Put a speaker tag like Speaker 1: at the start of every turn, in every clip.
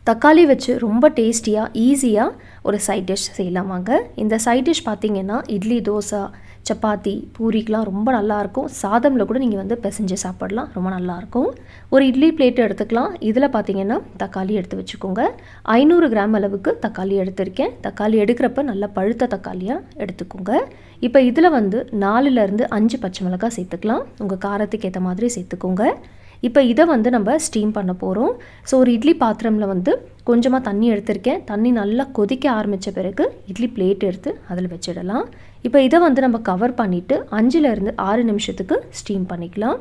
Speaker 1: தக்காளி வச்சு ரொம்ப டேஸ்டியாக ஈஸியாக ஒரு சைட் டிஷ் செய்யலாம் வாங்க. இந்த சைட் டிஷ் பார்த்திங்கன்னா இட்லி, தோசை, சப்பாத்தி, பூரிக்கெலாம் ரொம்ப நல்லாயிருக்கும். சாதமில் கூட நீங்கள் வந்து பிசைஞ்சு சாப்பிடலாம், ரொம்ப நல்லாயிருக்கும். ஒரு இட்லி பிளேட் எடுத்துக்கலாம். இதில் பார்த்திங்கன்னா தக்காளி எடுத்து வச்சுக்கோங்க. 500 கிராம் அளவுக்கு தக்காளி எடுத்திருக்கேன். தக்காளி எடுக்கிறப்ப நல்லா பழுத்த தக்காளியாக எடுத்துக்கோங்க. இப்போ இதில் வந்து 4லேருந்து 5 பச்சை மிளகாய் சேர்த்துக்கலாம். உங்கள் காரத்துக்கு ஏற்ற மாதிரி சேர்த்துக்கோங்க. இப்போ இதை வந்து நம்ம ஸ்டீம் பண்ண போகிறோம். ஸோ ஒரு இட்லி பாத்திரமில் வந்து கொஞ்சமாக தண்ணி எடுத்திருக்கேன். தண்ணி நல்லா கொதிக்க ஆரம்பித்த பிறகு இட்லி பிளேட் எடுத்து அதில் வச்சிடலாம். இப்போ இதை வந்து நம்ம கவர் பண்ணிவிட்டு 5லேருந்து 6 நிமிஷத்துக்கு ஸ்டீம் பண்ணிக்கலாம்.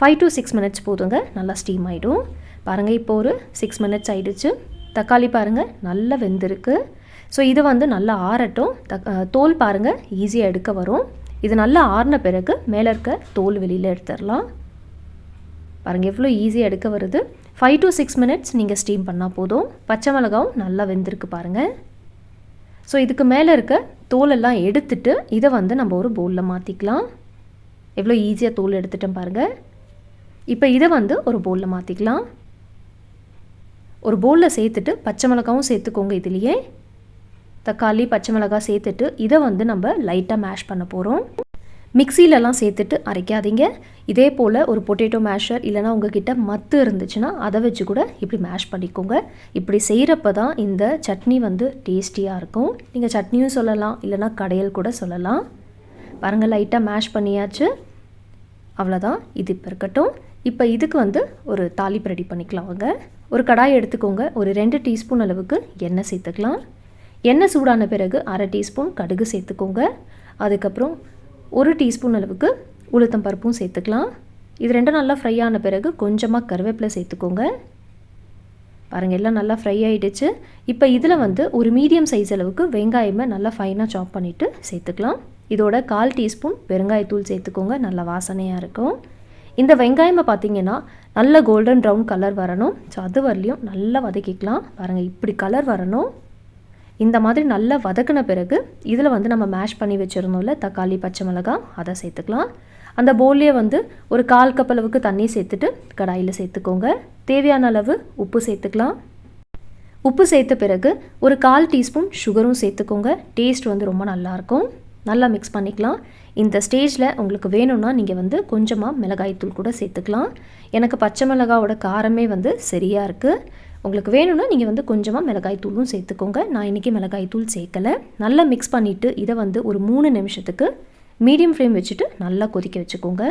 Speaker 1: 5 to 6 மினிட்ஸ் போதுங்க, நல்லா ஸ்டீம் ஆகிடும். பாருங்கள், இப்போ ஒரு 6 மினிட்ஸ் ஆகிடுச்சு. தக்காளி பாருங்கள் நல்லா வெந்திருக்கு. ஸோ இது வந்து நல்லா ஆறட்டும். தோல் பாருங்கள் ஈஸியாக எடுக்க வரும். இது நல்லா ஆறின பிறகு மேலே இருக்க தோல் வெளியில் எடுத்துடலாம். பாருங்கள் எவ்வளோ ஈஸியாக எடுக்க வருது. 5 to 6 மினிட்ஸ் நீங்கள் ஸ்டீம் பண்ணால் போதும். பச்சை மிளகாவும் நல்லா வெந்திருக்கு பாருங்கள். ஸோ இதுக்கு மேலே இருக்க தோலெல்லாம் எடுத்துட்டு இதை வந்து நம்ம ஒரு பவுலில் மாற்றிக்கலாம். எவ்வளோ ஈஸியாக தோல் எடுத்துட்டேன் பாருங்கள். இப்போ இதை வந்து ஒரு பவுலில் மாற்றிக்கலாம். ஒரு பவுலில் சேர்த்துட்டு பச்சை மிளகாவும் சேர்த்துக்கோங்க. இதுலேயே தக்காளி, பச்சை மிளகாய் சேர்த்துட்டு இதை வந்து நம்ம லைட்டாக மேஷ் பண்ண போகிறோம். மிக்சிலெலாம் சேர்த்துட்டு அரைக்காதீங்க. இதே போல் ஒரு பொட்டேட்டோ மேஷர் இல்லைனா உங்ககிட்ட மத்து இருந்துச்சுன்னா அதை வச்சு கூட இப்படி மேஷ் பண்ணிக்கோங்க. இப்படி செய்கிறப்ப தான் இந்த சட்னி வந்து டேஸ்டியாக இருக்கும். நீங்கள் சட்னியும் சொல்லலாம், இல்லைனா கடையல் கூட சொல்லலாம். பாருங்கள் லைட்டாக மேஷ் பண்ணியாச்சு. அவ்வளோதான், இது இப்போ இருக்கட்டும். இப்போ இதுக்கு வந்து ஒரு தாளிப்பு ரெடி பண்ணிக்கலாம் வாங்க. ஒரு கடாய் எடுத்துக்கோங்க. ஒரு 2 டீஸ்பூன் அளவுக்கு எண்ணெய் சேர்த்துக்கலாம். எண்ணெய் சூடான பிறகு 1/2 டீஸ்பூன் கடுகு சேர்த்துக்கோங்க. அதுக்கப்புறம் 1 டீஸ்பூன் அளவுக்கு உளுத்தம் பருப்பும் சேர்த்துக்கலாம். இது ரெண்டும் நல்லா ஃப்ரை ஆன பிறகு கொஞ்சமாக கருவேப்பிலை சேர்த்துக்கோங்க. பாருங்கள் எல்லாம் நல்லா ஃப்ரை ஆகிடுச்சு. இப்போ இதில் வந்து ஒரு மீடியம் சைஸ் அளவுக்கு வெங்காயமை நல்லா ஃபைனாக சாப் பண்ணிவிட்டு சேர்த்துக்கலாம். இதோட 1/4 டீஸ்பூன் பெருங்காயத்தூள் சேர்த்துக்கோங்க, நல்லா வாசனையாக இருக்கும். இந்த வெங்காயமை பார்த்திங்கன்னா நல்ல கோல்டன் ப்ரௌன் கலர் வரணும். ஸோ அது வரலையும் நல்லா வதக்கிக்கலாம். பாருங்கள் இப்படி கலர் வரணும். இந்த மாதிரி நல்லா வதக்கின பிறகு இதில் வந்து நம்ம மேஷ் பண்ணி வச்சுருந்தோம்ல தக்காளி, பச்சை மிளகாய், அதை சேர்த்துக்கலாம். அந்த பவுல்லையே வந்து ஒரு 1/4 கப் அளவுக்கு தண்ணி சேர்த்துட்டு கடாயில் சேர்த்துக்கோங்க. தேவையான அளவு உப்பு சேர்த்துக்கலாம். உப்பு சேர்த்த பிறகு ஒரு 1/4 டீஸ்பூன் சுகரும் சேர்த்துக்கோங்க. டேஸ்ட் வந்து ரொம்ப நல்லாயிருக்கும். நல்லா மிக்ஸ் பண்ணிக்கலாம். இந்த ஸ்டேஜில் உங்களுக்கு வேணும்னா நீங்கள் வந்து கொஞ்சமாக மிளகாய்த்தூள் கூட சேர்த்துக்கலாம். எனக்கு பச்சை மிளகாவோட காரமே வந்து சரியாக இருக்குது. உங்களுக்கு வேணும்னா நீங்கள் வந்து கொஞ்சமாக மிளகாய்த்தூளும் சேர்த்துக்கோங்க. நான் இன்றைக்கி மிளகாய்த்தூள் சேர்க்கலை. நல்லா மிக்ஸ் பண்ணிவிட்டு இதை வந்து ஒரு 3 நிமிஷத்துக்கு மீடியம் ஃப்ளேம் வச்சுட்டு நல்லா கொதிக்க வச்சுக்கோங்க.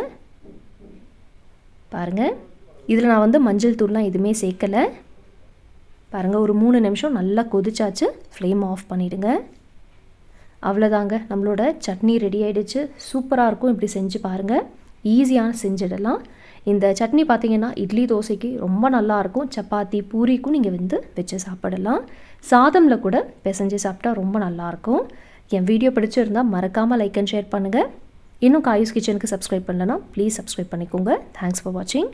Speaker 1: பாருங்கள், இதில் நான் வந்து மஞ்சள் தூள்லாம் எதுவுமே சேர்க்கலை. பாருங்கள், ஒரு 3 நிமிஷம் நல்லா கொதிச்சாச்சு. ஃப்ளேம் ஆஃப் பண்ணிவிடுங்க. அவ்வளோதாங்க, நம்மளோட சட்னி ரெடி ஆகிடுச்சு. சூப்பராக இருக்கும். இப்படி செஞ்சு பாருங்கள், ஈஸியாக செஞ்சிடலாம். இந்த சட்னி பார்த்திங்கன்னா இட்லி, தோசைக்கு ரொம்ப நல்லாயிருக்கும். சப்பாத்தி, பூரிக்கும் நீங்கள் வந்து வச்சு சாப்பிடலாம். சாதமில் கூட பிசைஞ்சு சாப்பிட்டா ரொம்ப நல்லாயிருக்கும். என் வீடியோ பிடிச்சிருந்தால் மறக்காமல் லைக் அண்ட் ஷேர் பண்ணுங்கள். இன்னும் காயூஸ் கிச்சனுக்கு சப்ஸ்கிரைப் பண்ணலன்னா ப்ளீஸ் சப்ஸ்கிரைப் பண்ணிக்கோங்க. தேங்க்ஸ் ஃபார் வாட்சிங்.